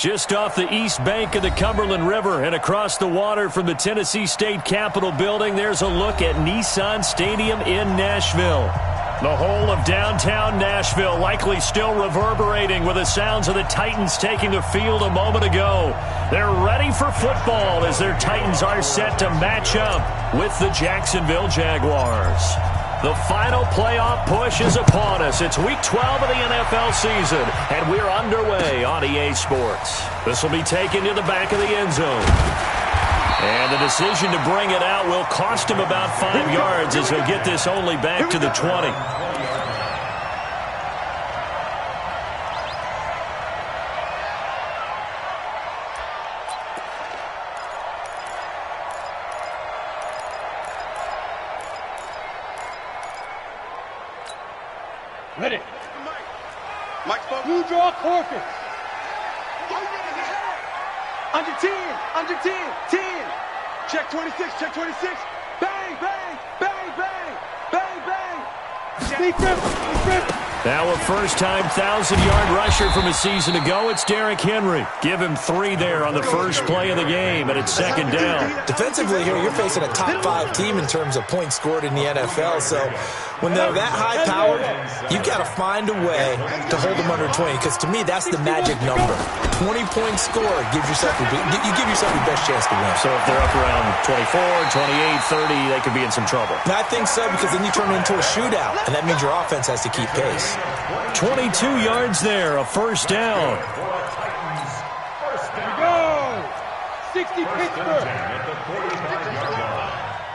Just off the east bank of the Cumberland River and across the water from the Tennessee State Capitol building, there's a look at Nissan Stadium in Nashville. The whole of downtown Nashville likely still reverberating with the sounds of the Titans taking the field a moment ago. They're ready for football as their Titans are set to match up with the Jacksonville Jaguars. The final playoff push is upon us. It's Week 12 of the NFL season, and we're underway on EA Sports. This will be taken to the back of the end zone. And the decision to bring it out will cost him about 5 yards as he'll get this only back to the 20. Ready. Mike, you draw Corker. Under 10, under 10, 10. Check 26, check 26. Bang, bang, bang, bang, bang, bang. Now a first-time 1,000-yard rusher from a season ago. It's Derrick Henry. Give him 3 there on the first play of the game, and it's second down. Defensively here, you're facing a top-5 team in terms of points scored in the NFL, so when they're that high-powered, you've got to find a way to hold them under 20, because to me, that's the magic number. 20-point score gives yourself you give yourself your best chance to win. So if they're up around 24, 28, 30, they could be in some trouble. I think so, because then you turn it into a shootout, and that means your offense has to keep pace. 22 yards there, a first down. Here we go. 60 Pittsburgh.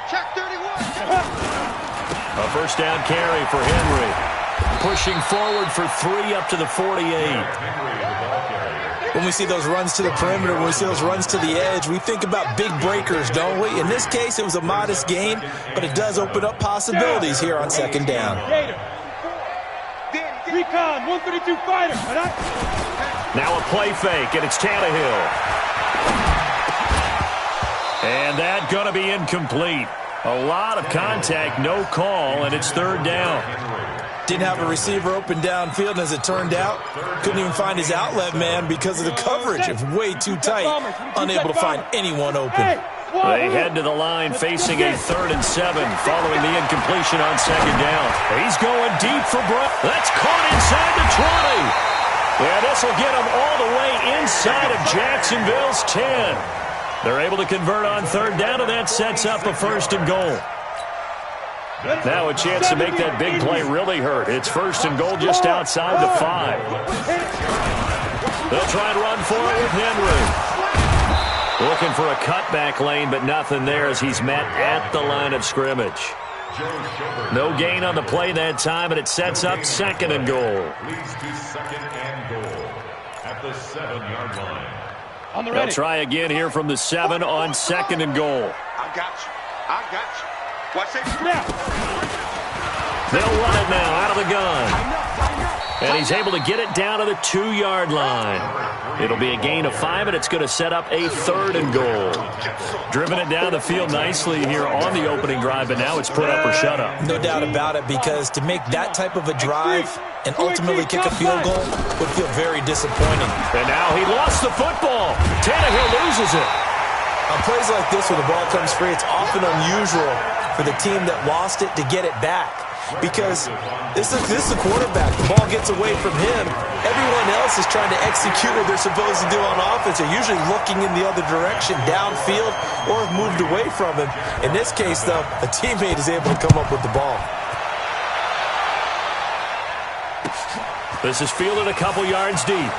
Check 31. A first down carry for Henry. Pushing forward for 3 up to the 48. When we see those runs to the perimeter, when we see those runs to the edge, we think about big breakers, don't we? In this case, it was a modest gain, but it does open up possibilities here on second down. Recon, 132 fighter. Now a play fake, and it's Tannehill. And that going to be incomplete. A lot of contact, no call, and it's third down. Didn't have a receiver open downfield, and as it turned out, couldn't even find his outlet man because of the coverage. It was way too tight, unable to find anyone open. They head to the line facing a 3rd and 7 following the incompletion on second down. He's going deep for Brock. That's caught inside the 20. Yeah, this will get him all the way inside of Jacksonville's 10. They're able to convert on third down, and that sets up a 1st and goal. Now a chance to make that big play really hurt. It's 1st and goal just outside the 5. They'll try and run forward with Henry. Looking for a cutback lane, but nothing there as he's met at the line of scrimmage. No gain on the play that time, and it sets up 2nd and goal. Leads to 2nd and goal at the 7-yard line. They'll try again here from the 7 on 2nd and goal. I got you. I got you. Watch it now. They'll run it now out of the gun. And he's able to get it down to the 2-yard line. It'll be a gain of 5, and it's going to set up a 3rd and goal. Driven it down the field nicely here on the opening drive, but now it's put up or shut up. No doubt about it, because to make that type of a drive and ultimately kick a field goal would feel very disappointing. And now he lost the football. Tannehill loses it. On plays like this where the ball comes free, it's often unusual for the team that lost it to get it back. Because this is the quarterback. The ball gets away from him. Everyone else is trying to execute what they're supposed to do on offense. They're usually looking in the other direction, downfield, or have moved away from him. In this case, though, a teammate is able to come up with the ball. This is fielded a couple yards deep.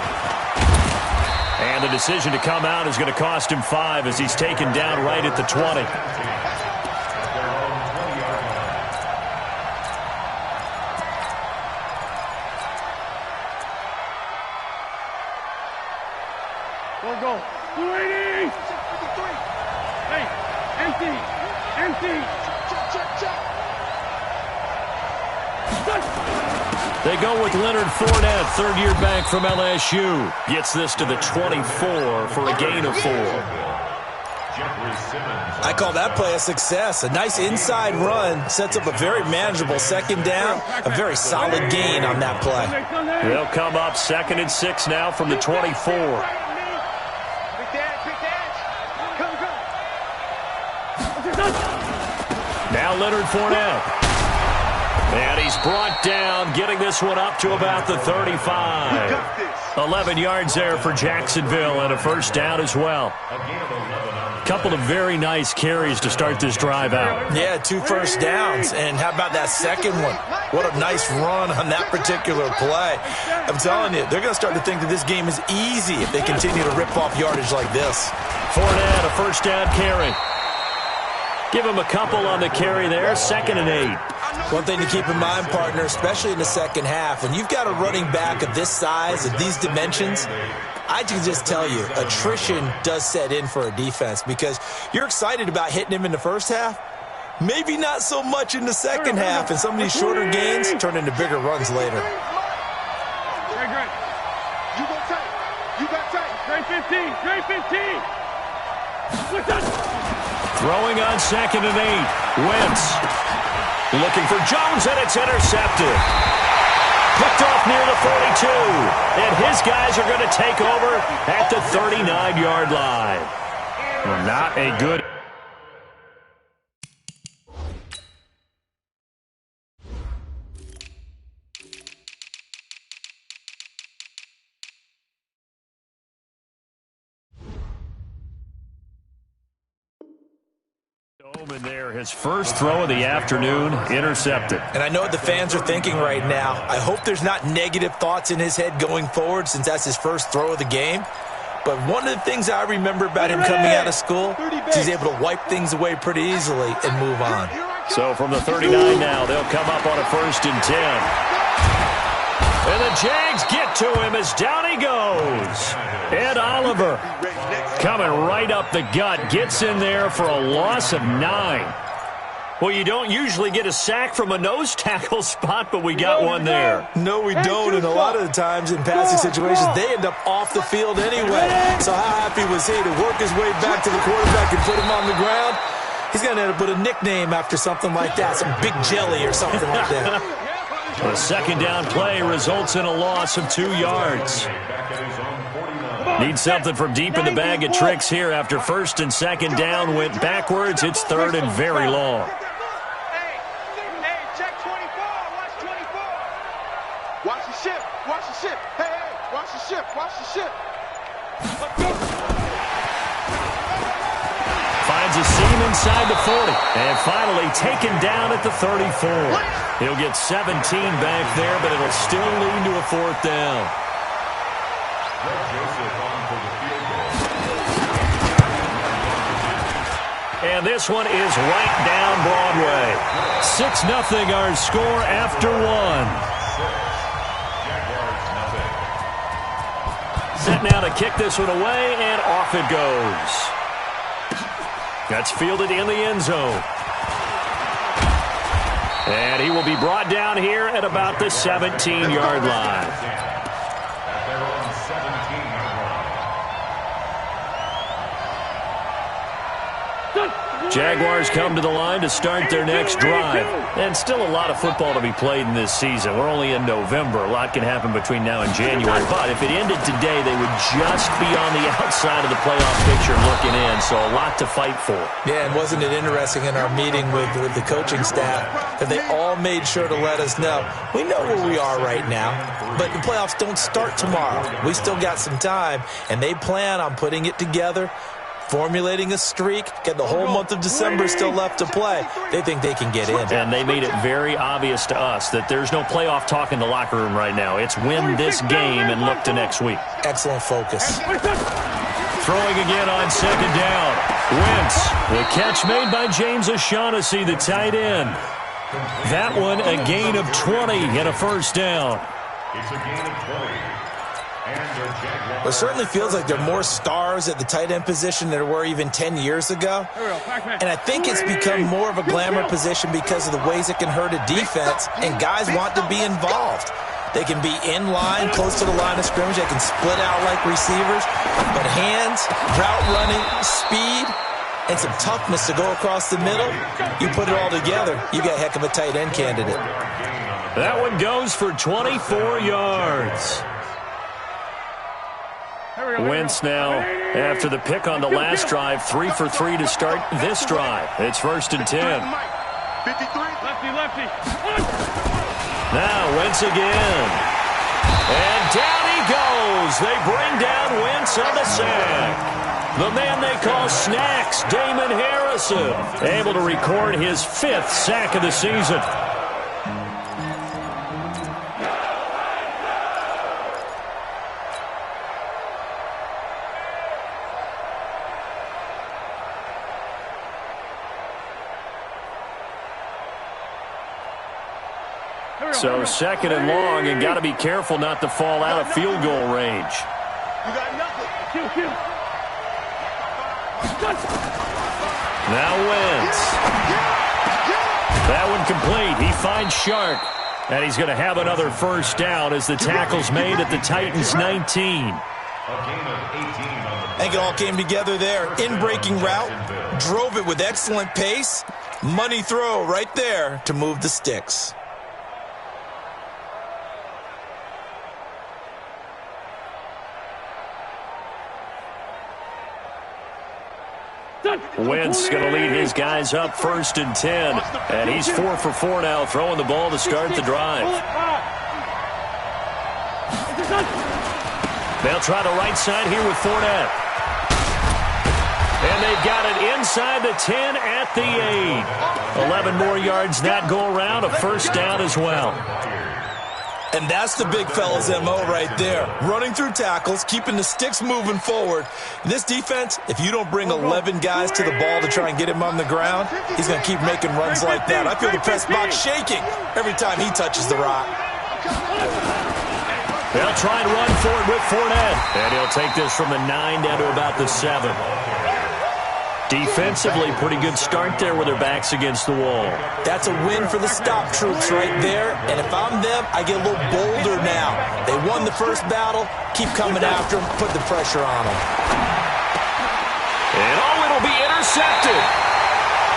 And the decision to come out is going to cost him 5 as he's taken down right at the 20. Go. 280. Hey, empty. Empty. They go with Leonard Fournette, 3rd-year back from LSU. Gets this to the 24 for a gain of 4. I call that play a success. A nice inside run sets up a very manageable 2nd down. A very solid gain on that play. They'll come up 2nd and 6 now from the 24. Leonard Fournette. And he's brought down, getting this one up to about the 35. 11 yards there for Jacksonville and a first down as well. Couple of very nice carries to start this drive out. Yeah, 2 first downs. And how about that second one? What a nice run on that particular play. I'm telling you, they're going to start to think that this game is easy if they continue to rip off yardage like this. Fournette, a first down carry. Give him a couple on the carry there, 2nd and 8. One thing to keep in mind, partner, especially in the second half, when you've got a running back of this size, of these dimensions, I can just tell you, attrition does set in for a defense because you're excited about hitting him in the first half, maybe not so much in the second half, and some of these shorter gains turn into bigger runs later. Great. You go tight. You got tight. Great 15. Great 15. What's that? Throwing on 2nd and 8. Wentz looking for Jones, and it's intercepted. Picked off near the 42. And his guys are going to take over at the 39-yard line. Well, not a good... In there, his first throw of the afternoon, intercepted. And I know what the fans are thinking right now. I hope there's not negative thoughts in his head going forward since that's his first throw of the game. But one of the things I remember about him coming out of school is he's able to wipe things away pretty easily and move on. So from the 39 now, they'll come up on a 1st and 10. And the Jags get to him as down he goes. Ed Oliver coming right up the gut, gets in there for a loss of 9. Well, you don't usually get a sack from a nose tackle spot, but we got one there. No, we don't, and a lot of the times in passing situations, they end up off the field anyway. So how happy was he to work his way back to the quarterback and put him on the ground? He's going to end up with a nickname after something like that, some Big Jelly or something like that. A 2nd down play results in a loss of 2 yards. Need something from deep in the bag of tricks here after 1st and 2nd down went backwards. It's 3rd and very long. Hey, check 24. Watch 24. Watch the ship. Watch the ship. Hey, watch the ship. Watch the ship. Let's go. Finds a seam inside the 40. And finally taken down at the 34. He'll get 17 back there, but it'll still lead to a 4th down. And this one is right down Broadway. 6-0 our score after 1. Set now to kick this one away, and off it goes. That's fielded in the end zone. And he will be brought down here at about the 17-yard line. Jaguars come to the line to start their next drive. And still a lot of football to be played in this season. We're only in November. A lot can happen between now and January. But if it ended today, they would just be on the outside of the playoff picture looking in. So a lot to fight for. Yeah, and wasn't it interesting in our meeting with the coaching staff that they all made sure to let us know, we know where we are right now, but the playoffs don't start tomorrow. We still got some time, and they plan on putting it together, formulating a streak, get the whole month of December still left to play. They think they can get in. And they made it very obvious to us that there's no playoff talk in the locker room right now. It's win this game and look to next week. Excellent focus. Throwing again on 2nd down. Wentz, the catch made by James O'Shaughnessy, the tight end. That one a gain of 20 and a 1st down. It's a gain of 20. It certainly feels like there are more stars at the tight end position than there were even 10 years ago. And I think it's become more of a glamour position because of the ways it can hurt a defense, and guys want to be involved. They can be in line, close to the line of scrimmage. They can split out like receivers. But hands, route running, speed, and some toughness to go across the middle, you put it all together, you got a heck of a tight end candidate. That one goes for 24 yards. Wentz now, after the pick on the last drive, 3 for 3 to start this drive. It's 1st and 10. 53. Lefty. Now Wentz again. And down he goes. They bring down Wentz on the sack. The man they call Snacks, Damon Harrison, able to record his 5th sack of the season. So 2nd and long, and got to be careful not to fall out of field goal range. You got nothing. Now Wentz. That one complete. He finds Shark. And he's going to have another first down as the tackle's made at the Titans' 19. I think it all came together there. In-breaking route, drove it with excellent pace. Money throw right there to move the sticks. Wentz going to lead his guys up 1st and 10. And he's 4 for 4 now, throwing the ball to start the drive. They'll try the right side here with Fournette. And they've got it inside the 10 at the 8. 11 more yards that go around, a first down as well. And that's the big fella's MO right there. Running through tackles, keeping the sticks moving forward. This defense, if you don't bring 11 guys to the ball to try and get him on the ground, he's going to keep making runs like that. I feel the press box shaking every time he touches the rock. They'll try and run for it with Fournette. And he'll take this from the 9 down to about the 7. Defensively, pretty good start there with their backs against the wall. That's a win for the stop troops right there. And if I'm them, I get a little bolder now. They won the first battle. Keep coming after them. Put the pressure on them. And it'll be intercepted.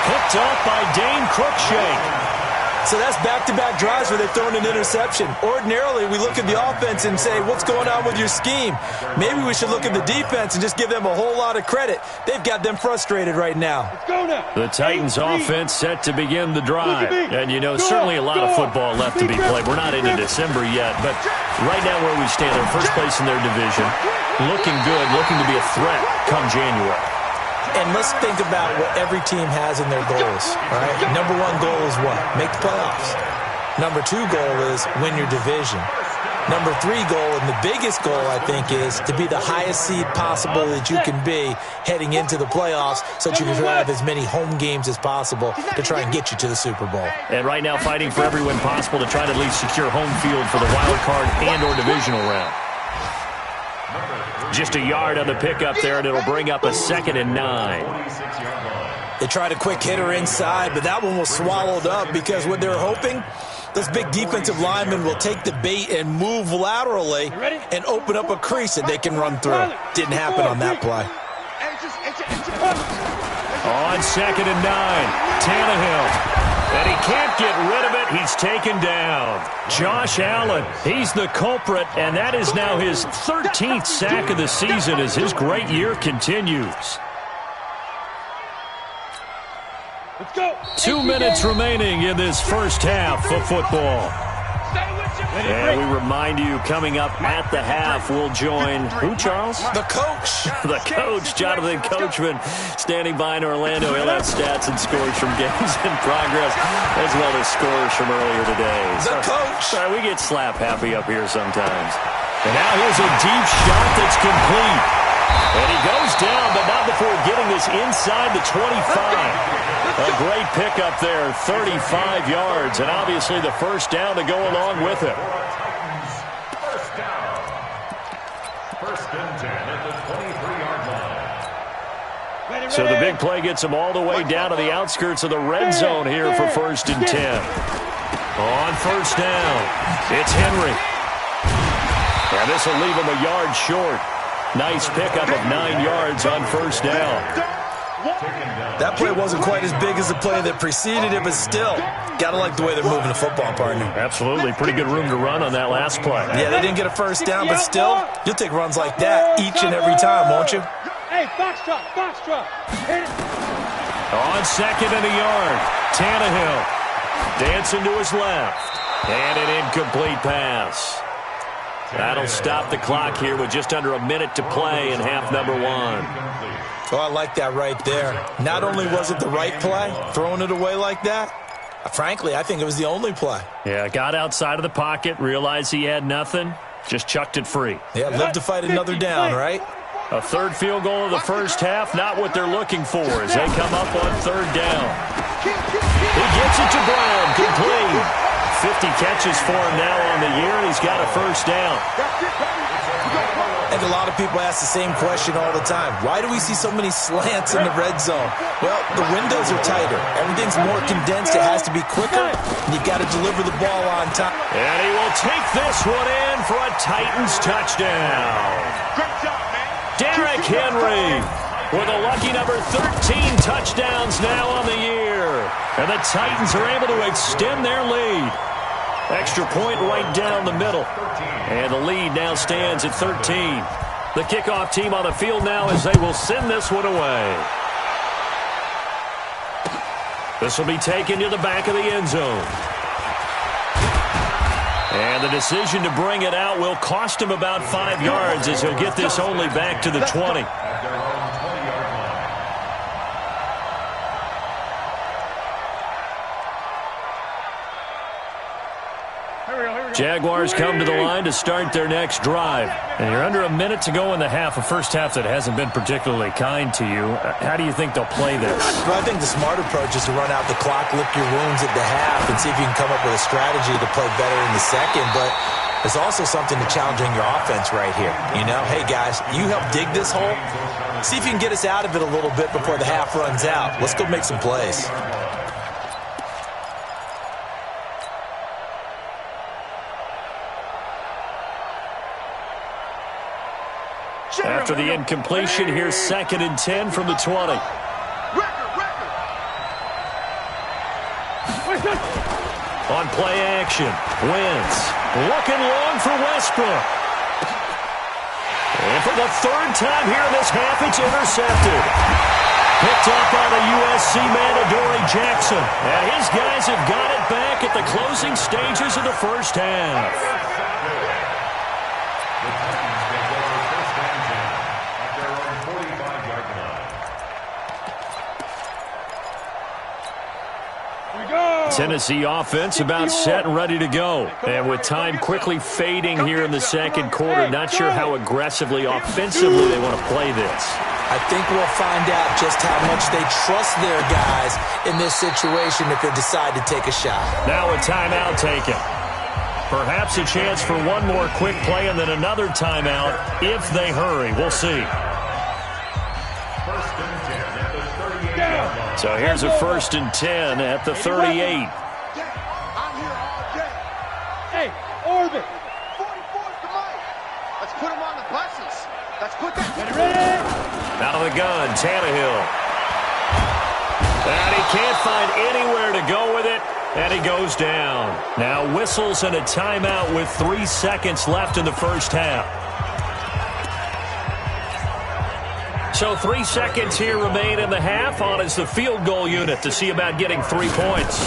Picked off by Dane Cruikshank. So that's back-to-back drives where they've thrown an interception. Ordinarily, we look at the offense and say, what's going on with your scheme? Maybe we should look at the defense and just give them a whole lot of credit. They've got them frustrated right now. Let's go now. The Titans offense set to begin the drive. And, you know, certainly a lot of football left to be played. We're not into December yet, but right now where we stand, they're first place in their division. Looking good, looking to be a threat come January. And let's think about what every team has in their goals, all right? Number 1 goal is what? Make the playoffs. Number 2 goal is win your division. Number 3 goal, and the biggest goal, I think, is to be the highest seed possible that you can be heading into the playoffs so that you can have as many home games as possible to try and get you to the Super Bowl. And right now fighting for every win possible to try to at least secure home field for the wild card and or divisional round. Just a yard on the pickup there, and it'll bring up a 2nd and 9. They tried a quick hitter inside, but that one was swallowed up because what they're hoping, those big defensive linemen will take the bait and move laterally and open up a crease that they can run through. Didn't happen on that play. On 2nd and 9, Tannehill. And he can't get rid of it. He's taken down. Josh Allen, he's the culprit, and that is now his 13th sack of the season as his great year continues. Let's go. 2 minutes remaining in this first half of football. And we remind you, coming up at the half, we'll join who, Charles? The coach. The coach, Jonathan Coachman, standing by in Orlando. He'll have stats and scores from games in progress, as well as scores from earlier today. The coach. Sorry, we get slap happy up here sometimes. And now here's a deep shot that's complete. And he goes down, but not before getting this inside the 25. A great pickup there, 35 yards, and obviously the first down to go along with it. First down. 1st and 10 at the 23-yard line. So the big play gets them all the way down to the outskirts of the red zone here for 1st and 10. On 1st down, it's Henry. And this will leave him a yard short. Nice pickup of 9 yards on 1st down. That play wasn't quite as big as the play that preceded it, but still, got to like the way they're moving the football, partner. Absolutely. Pretty good room to run on that last play. Yeah, they didn't get a first down, but still, you'll take runs like that each and every time, won't you? Hey, box drop. Hit it. On 2nd and a yard, Tannehill. Dancing to his left. And an incomplete pass. That'll stop the clock here with just under a minute to play in half number 1. Oh, I like that right there. Not only was it the right play, throwing it away like that, frankly, I think it was the only play. Yeah, got outside of the pocket, realized he had nothing, just chucked it free. Yeah, live to fight another down, right? A third field goal of the first half, not what they're looking for as they come up on third down. He gets it to Brown, complete. 50 catches for him now on the year, and he's got a first down. I think a lot of people ask the same question all the time. Why do we see so many slants in the red zone? Well, the windows are tighter. Everything's more condensed. It has to be quicker, and you've got to deliver the ball on time. And he will take this one in for a Titans touchdown. Great job, man. Derrick Henry with a lucky number 13 touchdowns now on the year. And the Titans are able to extend their lead. Extra point right down the middle. And the lead now stands at 13. The kickoff team on the field now as they will send this one away. This will be taken to the back of the end zone. And the decision to bring it out will cost him about 5 yards as he'll get this only back to the 20. Jaguars come to the line to start their next drive. And you're under a minute to go in the half, a first half that hasn't been particularly kind to you. How do you think they'll play this? Well, I think the smart approach is to run out the clock, lick your wounds at the half, and see if you can come up with a strategy to play better in the second. But there's also something to challenging your offense right here. You know, hey, guys, you help dig this hole. See if you can get us out of it a little bit before the half runs out. Let's go make some plays. After the incompletion, here's 2nd and 10 from the 20. On play action, Wentz looking long for Westbrook. And for the third time here in this half, it's intercepted. Picked up by the USC man, Adoree Jackson. And his guys have got it back at the closing stages of the first half. Tennessee offense about set and ready to go. And with time quickly fading here in the second quarter, not sure how aggressively, offensively they want to play this. I think we'll find out just how much they trust their guys in this situation if they decide to take a shot. Now a timeout taken. Perhaps a chance for one more quick play and then another timeout if they hurry. We'll see. So here's a 1st and 10 at the 38. I'm here all day. Hey, orbit. 44's the mic. Let's put him on the buses. Let's put that. Ready? Out of the gun, Tannehill. And he can't find anywhere to go with it, and he goes down. Now whistles and a timeout with 3 seconds left in the first half. So 3 seconds here remain in the half. On is the field goal unit to see about getting 3 points.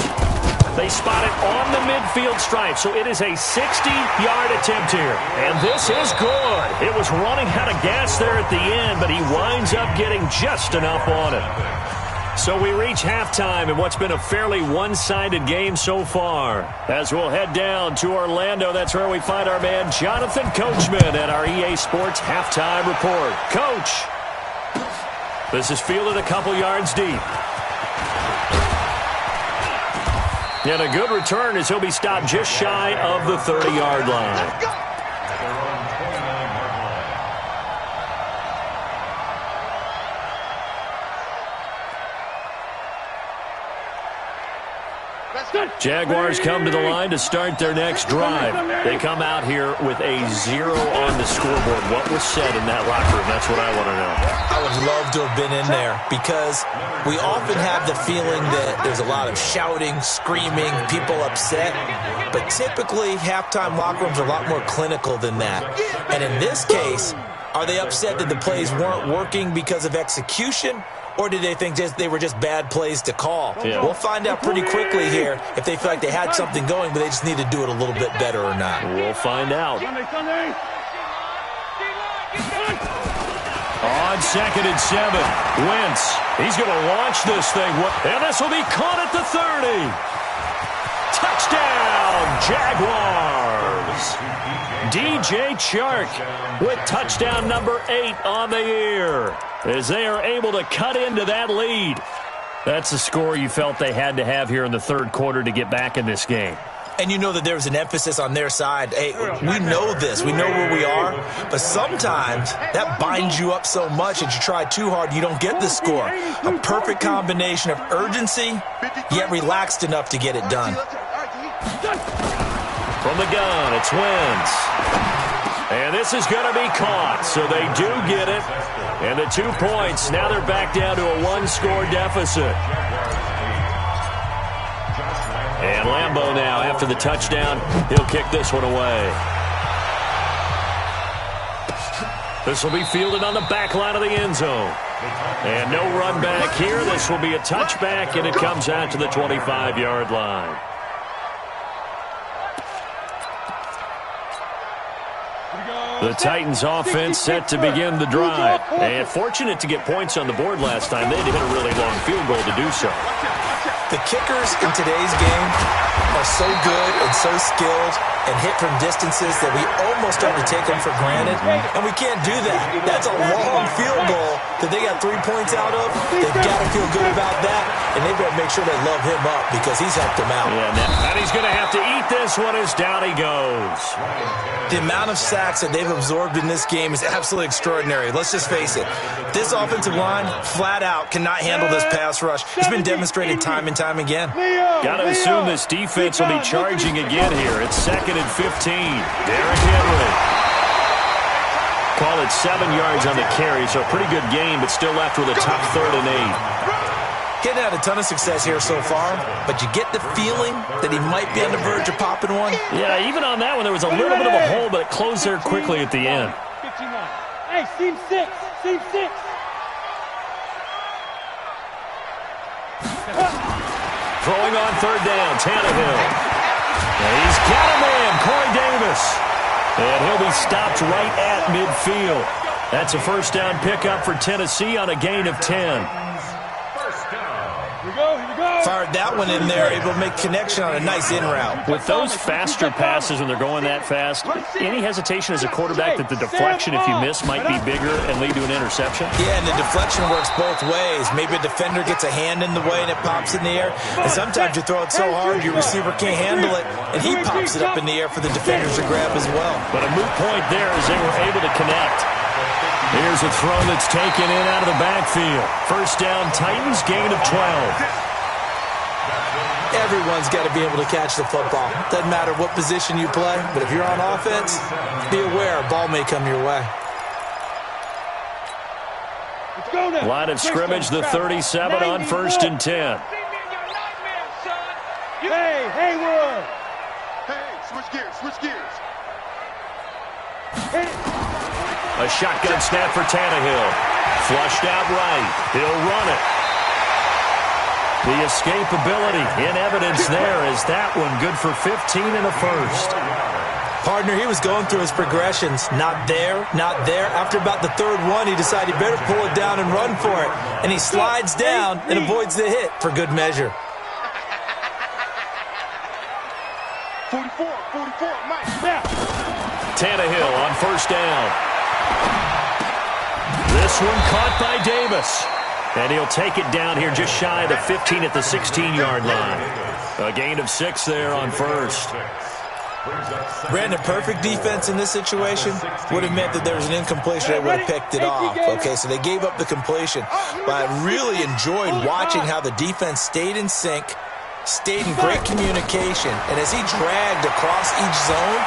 They spot it on the midfield stripe, so it is a 60-yard attempt here. And this is good. It was running out of gas there at the end, but he winds up getting just enough on it. So we reach halftime in what's been a fairly one-sided game so far. As we'll head down to Orlando, that's where we find our man Jonathan Coachman at our EA Sports Halftime Report. Coach, this is fielded a couple yards deep. And a good return as he'll be stopped just shy of the 30-yard line. Jaguars come to the line to start their next drive. They come out here with a 0 on the scoreboard. What was said in that locker room? That's what I want to know. I would love to have been in there because we often have the feeling that there's a lot of shouting, screaming, people upset. But typically, halftime locker rooms are a lot more clinical than that. And in this case, are they upset that the plays weren't working because of execution? Or did they think they were just bad plays to call? Yeah. We'll find out pretty quickly here if they feel like they had something going, but they just need to do it a little bit better or not. We'll find out. On 2nd and 7, Wentz. He's going to launch this thing. And this will be caught at the 30. Touchdown, Jaguars. DJ Chark with touchdown number 8 on the year as they are able to cut into that lead. That's the score you felt they had to have here in the third quarter to get back in this game. And you know that there was an emphasis on their side. Hey, we know this. We know where we are. But sometimes that binds you up so much that you try too hard, you don't get the score. A perfect combination of urgency, yet relaxed enough to get it done. From the gun, it's Wentz. And this is going to be caught, so they do get it. And the 2 points, now they're back down to a 1-score deficit. And Lambeau now, after the touchdown, he'll kick this one away. This will be fielded on the back line of the end zone. And no run back here. This will be a touchback, and it comes out to the 25-yard line. The Titans offense set to begin the drive. And fortunate to get points on the board last time. They had to hit a really long field goal to do so. The kickers in today's game are so good and so skilled and hit from distances that we almost start to take them for granted. And we can't do that. That's a long field goal that they got 3 points out of. They've got to feel good about that, and they better make sure they love him up because he's helped them out. Yeah, and he's going to have to eat this one as down he goes. The amount of sacks that they've absorbed in this game is absolutely extraordinary. Let's just face it. This offensive line, flat out, cannot handle this pass rush. It's been demonstrated time and time again. Got to assume this defense will be charging again here. It's 2nd and 15. Derrick Henry. Call it 7 yards on the carry, so a pretty good game, but still left with a tough 3rd and 8. Getting had a ton of success here so far, but you get the feeling that he might be on the verge of popping one. Yeah, even on that one, there was a little bit of a hole, but it closed there quickly at the end. 59. Hey, seam 6. Seam 6. Throwing on 3rd down, Tannehill. And he's got a man, Corey Davis. And he'll be stopped right at midfield. That's a 1st down pickup for Tennessee on a gain of 10. Here we go. Fired that one in there, able to make connection on a nice in route. With those faster passes when they're going that fast, any hesitation as a quarterback that the deflection, if you miss, might be bigger and lead to an interception? Yeah, and the deflection works both ways. Maybe a defender gets a hand in the way and it pops in the air. And sometimes you throw it so hard your receiver can't handle it, and he pops it up in the air for the defenders to grab as well. But a moot point there as they were able to connect. Here's a throw that's taken in out of the backfield. 1st down, Titans, gain of 12. Everyone's got to be able to catch the football. Doesn't matter what position you play, but if you're on offense, be aware a ball may come your way. Line of scrimmage, the 37 on 1st and 10. Hey, Haywood. Hey, switch gears. A shotgun snap for Tannehill. Flushed out right. He'll run it. The escapability in evidence there is that one good for 15 and a 1st. Partner, he was going through his progressions. Not there, not there. After about the 3rd one, he decided he better pull it down and run for it. And he slides down and avoids the hit for good measure. 44, Mike. Tannehill on 1st down. This one caught by Davis. And he'll take it down here just shy of the 15 at the 16-yard line. A gain of 6 there on 1st. Brandon, perfect defense in this situation would have meant that there was an incompletion. They would have picked it off. Okay, so they gave up the completion. But I really enjoyed watching how the defense stayed in sync, stayed in great communication. And as he dragged across each zone,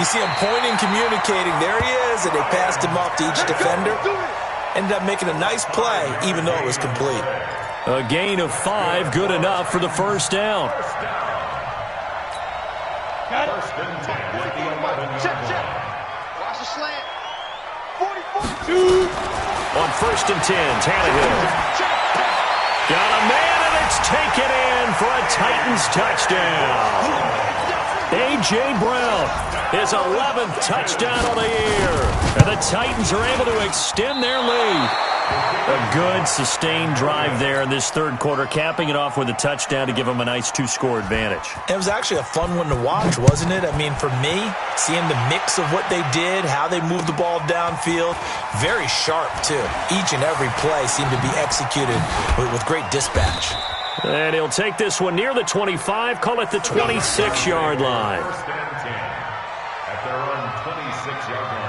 you see him pointing, communicating. There he is, and they passed him off to each defender. Ended up making a nice play, even though it was complete. A gain of 5, good enough for the 1st down. Got it. Check. Watch the slant. 44. On 1st and 10, Tannehill. taken in for a Titans touchdown. A.J. Brown, his 11th touchdown of the year. And the Titans are able to extend their lead. A good, sustained drive there in this third quarter, capping it off with a touchdown to give them a nice two-score advantage. It was actually a fun one to watch, wasn't it? I mean, for me, seeing the mix of what they did, how they moved the ball downfield, very sharp, too. Each and every play seemed to be executed with great dispatch. And he'll take this one near the 25, call it the 26-yard line. First and 10 at their own 26-yard line.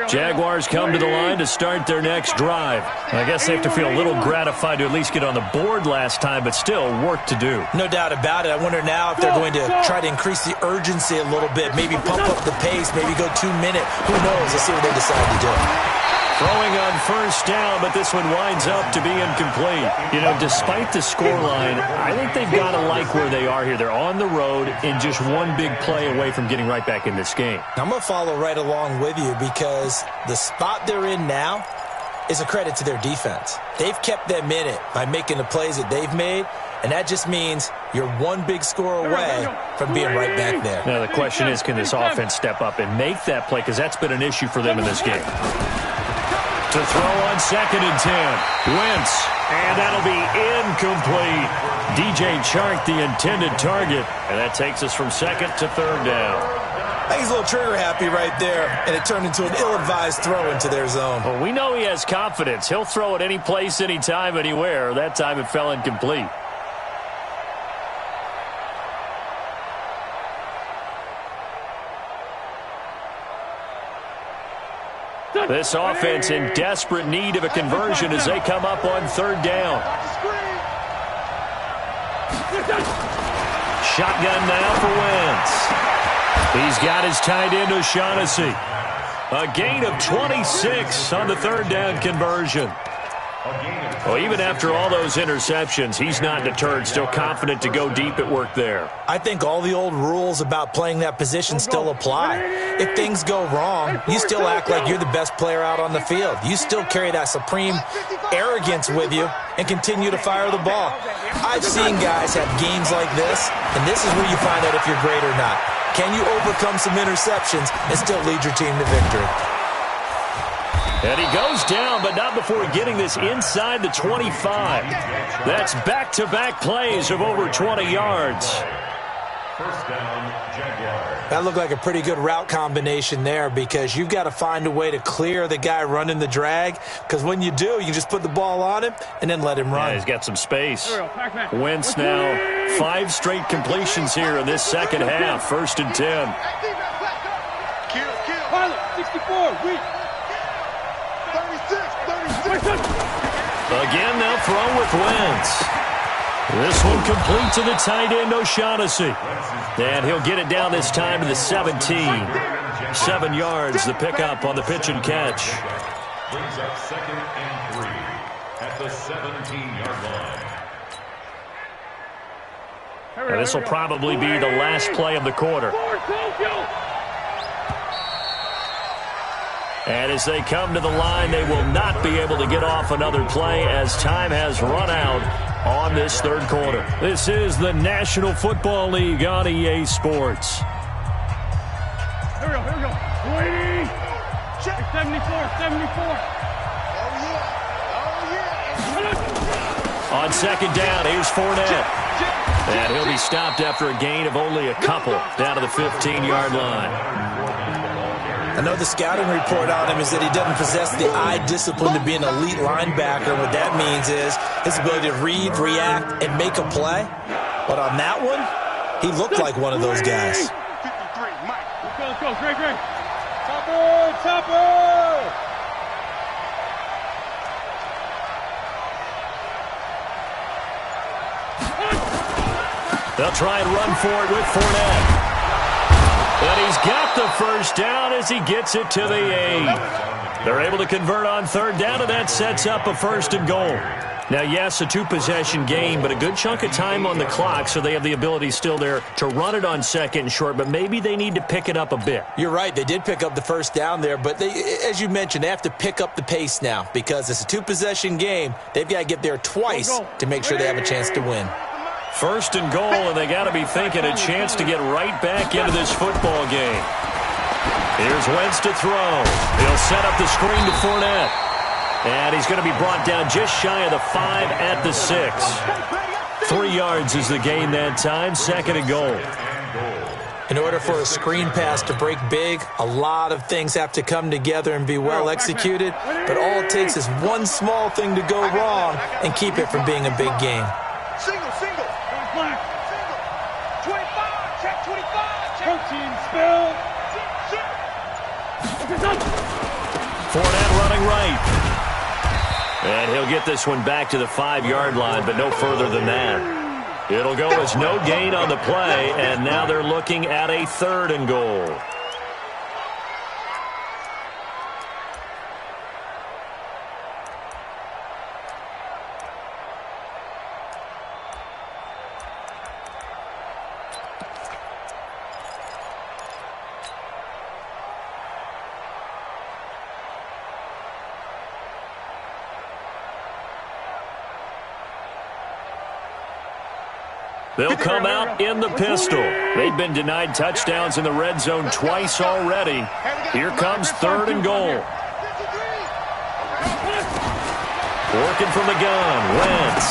Jaguars come to the line to start their next drive. I guess they have to feel a little gratified to at least get on the board last time, but still work to do. No doubt about it. I wonder now if they're going to try to increase the urgency a little bit, maybe pump up the pace, maybe go 2 minute. Who knows? Let's see what they decide to do. Throwing on first down, but this one winds up to be incomplete. You know, despite the scoreline, I think they've got to like where they are here. They're on the road and just one big play away from getting right back in this game. I'm going to follow right along with you because the spot they're in now is a credit to their defense. They've kept them in it by making the plays that they've made, and that just means you're one big score away from being right back there. Now, the question is, can this offense step up and make that play? Because that's been an issue for them in this game. To throw on 2nd and 10. Wentz, and that'll be incomplete. DJ Chark, the intended target, and that takes us from 2nd to 3rd down. I think he's a little trigger happy right there, and it turned into an ill-advised throw into their zone. Well, we know he has confidence. He'll throw it any place, anytime, anywhere. That time it fell incomplete. This offense in desperate need of a conversion as they come up on 3rd down. Shotgun now for Wentz. He's got his tight end O'Shaughnessy. A gain of 26 on the 3rd down conversion. Well, even after all those interceptions, he's not deterred, still confident to go deep at work there. I think all the old rules about playing that position still apply. If things go wrong, you still act like you're the best player out on the field. You still carry that supreme arrogance with you and continue to fire the ball. I've seen guys have games like this, and this is where you find out if you're great or not. Can you overcome some interceptions and still lead your team to victory? And he goes down, but not before getting this inside the 25. That's back-to-back plays of over 20 yards. First down, Jaguars. That looked like a pretty good route combination there because you've got to find a way to clear the guy running the drag, because when you do, you just put the ball on him and then let him run. Yeah, he's got some space. Wentz now 5 straight completions here in this second half. 1st and 10. Pilot, 64, weak. 36. Again, they'll throw with Wentz. This one complete to the tight end, O'Shaughnessy. And he'll get it down this time to the 17. 7 yards, the pickup on the pitch and catch. Brings up 2nd and 3 at the 17-yard line. And this will probably be the last play of the quarter. And as they come to the line, they will not be able to get off another play as time has run out on this 3rd quarter. This is the National Football League on EA Sports. Here we go. 74. On 2nd down, here's Fournette. And he'll be stopped after a gain of only a couple down to the 15-yard line. I know the scouting report on him is that he doesn't possess the eye discipline to be an elite linebacker. What that means is his ability to read, react, and make a play. But on that one, he looked like one of those guys. 53, Mike. Let's go, Greg. Chopper! They'll try and run for it with Fournette. And he's got the first down as he gets it to the 8. They're able to convert on third down, and that sets up a first and goal. Now, yes, a two-possession game, but a good chunk of time on the clock, so they have the ability still there to run it on second and short, but maybe they need to pick it up a bit. You're right. They did pick up the first down there, but as you mentioned, they have to pick up the pace now because it's a two-possession game. They've got to get there twice to make sure they have a chance to win. First and goal, and they got to be thinking a chance to get right back into this football game. Here's Wentz to throw. He'll set up the screen to Fournette. And he's going to be brought down just shy of the 5 at the 6. 3 yards is the gain that time, second and goal. In order for a screen pass to break big, a lot of things have to come together and be well executed, but all it takes is one small thing to go wrong and keep it from being a big game. Single. 25, check 25, check. Protein spill. Fournette running right. And he'll get this one back to the 5-yard line, but no further than that. It'll go as no gain on the play, and now they're looking at a third and goal. They'll come out in the pistol. They've been denied touchdowns in the red zone twice already. Here comes third and goal. Working from the gun, Wentz.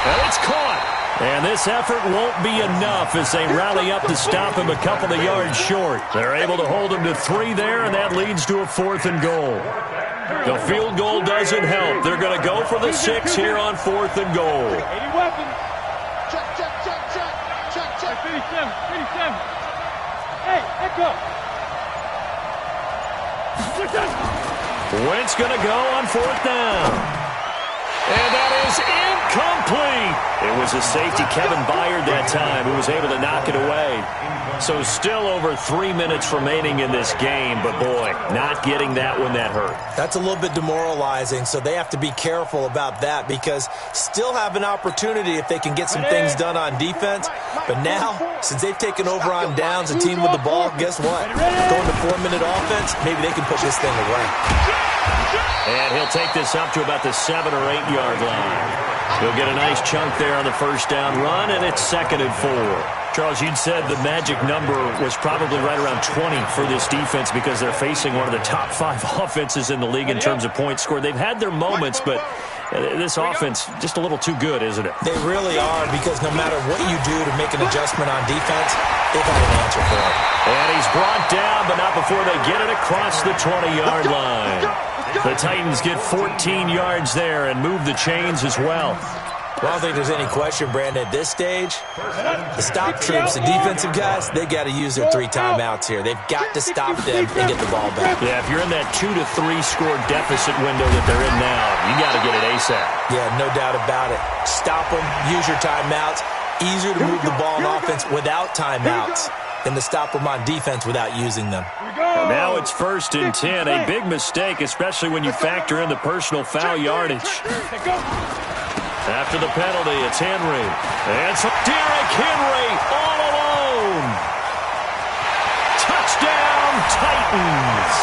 And it's caught. And this effort won't be enough as they rally up to stop him a couple of yards short. They're able to hold him to 3 there, and that leads to a fourth and goal. The field goal doesn't help. They're going to go for the 6 here on fourth and goal. 80 weapons. Check. 87. Hey, echo. Wentz going to go on fourth down. And that is incomplete. It was a safety, Kevin Byard, that time, who was able to knock it away. So still over 3 minutes remaining in this game, but boy, not getting that one that hurt. That's a little bit demoralizing, so they have to be careful about that because still have an opportunity if they can get some things done on defense. But now, since they've taken over on downs, a team with the ball, guess what? Going to 4-minute offense, maybe they can put this thing away. And he'll take this up to about the 7 or 8 yard line. He'll get a nice chunk there on the first down run, and it's second and 4. Charles, you'd said the magic number was probably right around 20 for this defense because they're facing one of the top 5 offenses in the league in terms of points scored. They've had their moments, but this offense just a little too good, isn't it? They really are because no matter what you do to make an adjustment on defense, they've got an answer for it. And he's brought down, but not before they get it across the 20-yard line. The Titans get 14 yards there and move the chains as well. Well, I don't think there's any question, Brandon, at this stage, the stop troops, the defensive guys, they got to use their 3 timeouts here. They've got to stop them and get the ball back. Yeah, if you're in that 2 to 3 score deficit window that they're in now, you got to get it ASAP. Yeah, no doubt about it. Stop them, use your timeouts. Easier to move the ball on offense without timeouts than to stop them on defense without using them. Now it's first and 10. A big mistake, especially when you factor in the personal foul yardage. After the penalty, it's Henry. And so Derrick Henry all alone. Touchdown, Titans.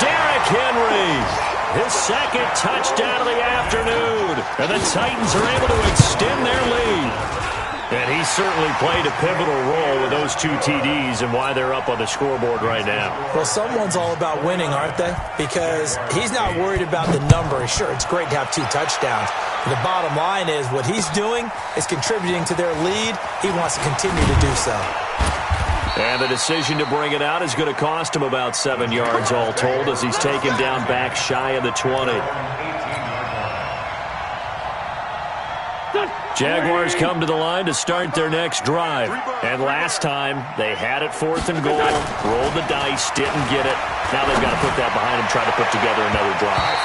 Derrick Henry, his second touchdown of the afternoon. And the Titans are able to extend their lead. And he certainly played a pivotal role with those 2 TDs and why they're up on the scoreboard right now. Well, someone's all about winning, aren't they? Because he's not worried about the number. Sure, it's great to have 2 touchdowns. But the bottom line is what he's doing is contributing to their lead. He wants to continue to do so. And the decision to bring it out is going to cost him about 7 yards all told as he's taken down back shy of the 20. Jaguars come to the line to start their next drive. And last time, they had it fourth and goal, rolled the dice, didn't get it. Now they've got to put that behind them, try to put together another drive.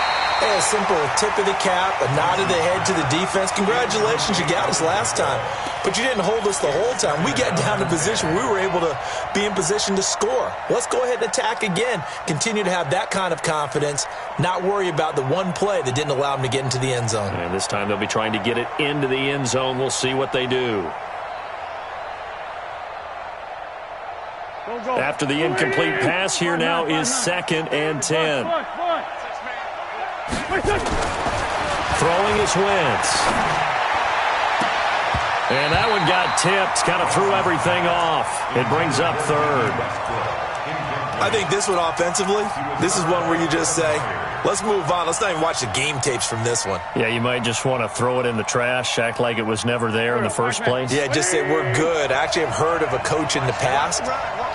Hey, a simple tip of the cap, a nod of the head to the defense. Congratulations, you got us last time. But you didn't hold us the whole time. We got down to position. We were able to be in position to score. Let's go ahead and attack again. Continue to have that kind of confidence. Not worry about the one play that didn't allow them to get into the end zone. And this time they'll be trying to get it into the end zone. We'll see what they do. After the incomplete pass, here now is 2nd and 10. Throwing is Wentz. And that one got tipped. Kind of threw everything off. It brings up 3rd. I think this one offensively, this is one where you just say, let's move on. Let's not even watch the game tapes from this one. Yeah, you might just want to throw it in the trash, act like it was never there in the first place. Yeah, just say we're good. I actually have heard of a coach in the past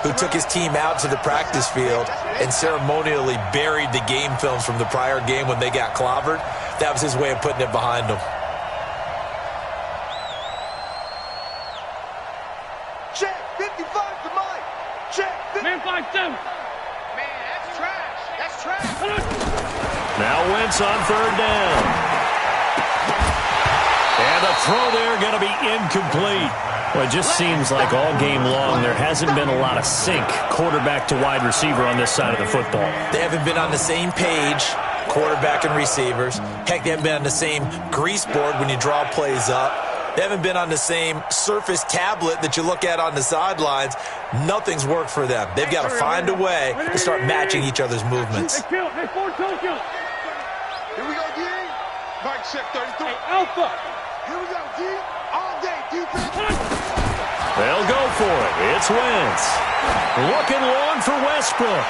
who took his team out to the practice field and ceremonially buried the game films from the prior game when they got clobbered. That was his way of putting it behind them. Check 55 to Mike. Check 55. Man, 5-7. Man, that's trash. That's trash. Now Wentz on 3rd down. And the throw there going to be incomplete. Well, it just seems like all game long there hasn't been a lot of sync quarterback to wide receiver on this side of the football. They haven't been on the same page, quarterback and receivers. Heck, they haven't been on the same grease board when you draw plays up. They haven't been on the same Surface tablet that you look at on the sidelines. Nothing's worked for them. They've got to find a way to start matching each other's movements. Hey, kill. Hey, 4 kill. Here we go, D. Mike, check 33. Hey, Alpha. Here we go, D. All day, defense. They'll go for it. It's Wentz. Looking long for Westbrook.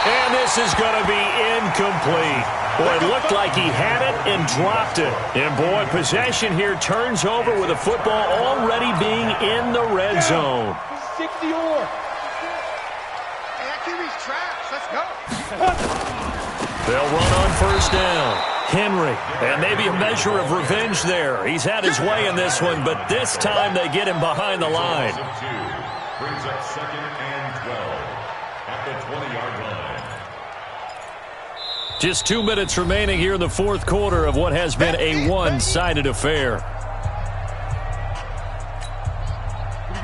And this is going to be incomplete. Boy, it looked like he had it and dropped it. And, boy, possession here turns over with the football already being in the red zone. 60 or. Hey, that QB's trash. Let's go. They'll run on 1st down. Henry, and maybe a measure of revenge there. He's had his way in this one, but this time they get him behind the line. Brings up 2nd and 12 at the 20-yard line. Just 2 minutes remaining here in the 4th quarter of what has been a one-sided affair.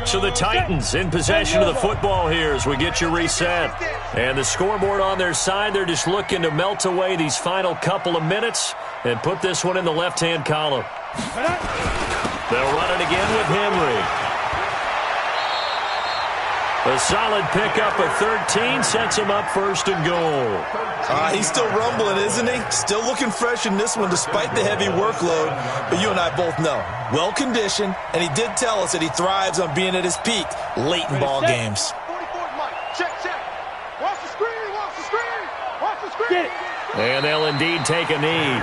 So the Titans in possession of the football here as we get you reset. And the scoreboard on their side, they're just looking to melt away these final couple of minutes and put this one in the left-hand column. They'll run it again with Henry. A solid pickup of 13 sets him up 1st and goal. He's still rumbling, isn't he? Still looking fresh in this one despite the heavy workload. But you and I both know, well-conditioned, and he did tell us that he thrives on being at his peak late in ball games. 44 Mike. Check. Watch the screen. Watch the screen. Watch the screen. Get it. And they'll indeed take a knee.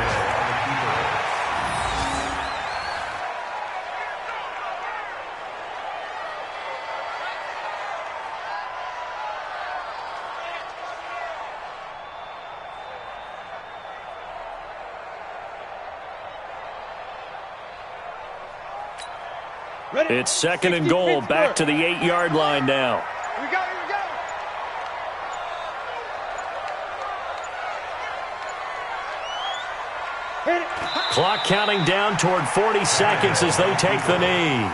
It's 2nd and goal, back to the 8-yard line now. Here we go. Hit it. Clock counting down toward 40 seconds as they take the knee.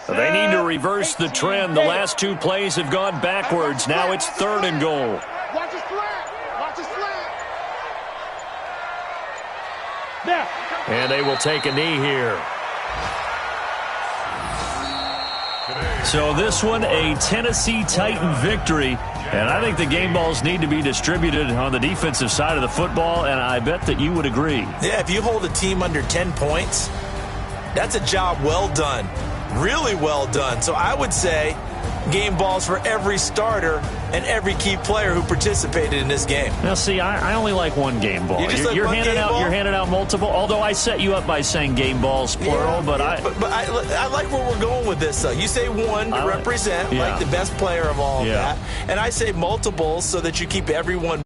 They need to reverse the trend. The last 2 plays have gone backwards. Now it's 3rd and goal. Watch the slant. Watch the slant. There. And they will take a knee here. So this one, a Tennessee Titan victory. And I think the game balls need to be distributed on the defensive side of the football, and I bet that you would agree. Yeah, if you hold a team under 10 points, that's a job well done. Really well done. So I would say game balls for every starter and every key player who participated in this game. Now, see, I only like one game ball. You're handing out multiple. Although I set you up by saying game balls plural, but I like where we're going with this. You say one to represent like the best player of all of that, and I say multiples so that you keep everyone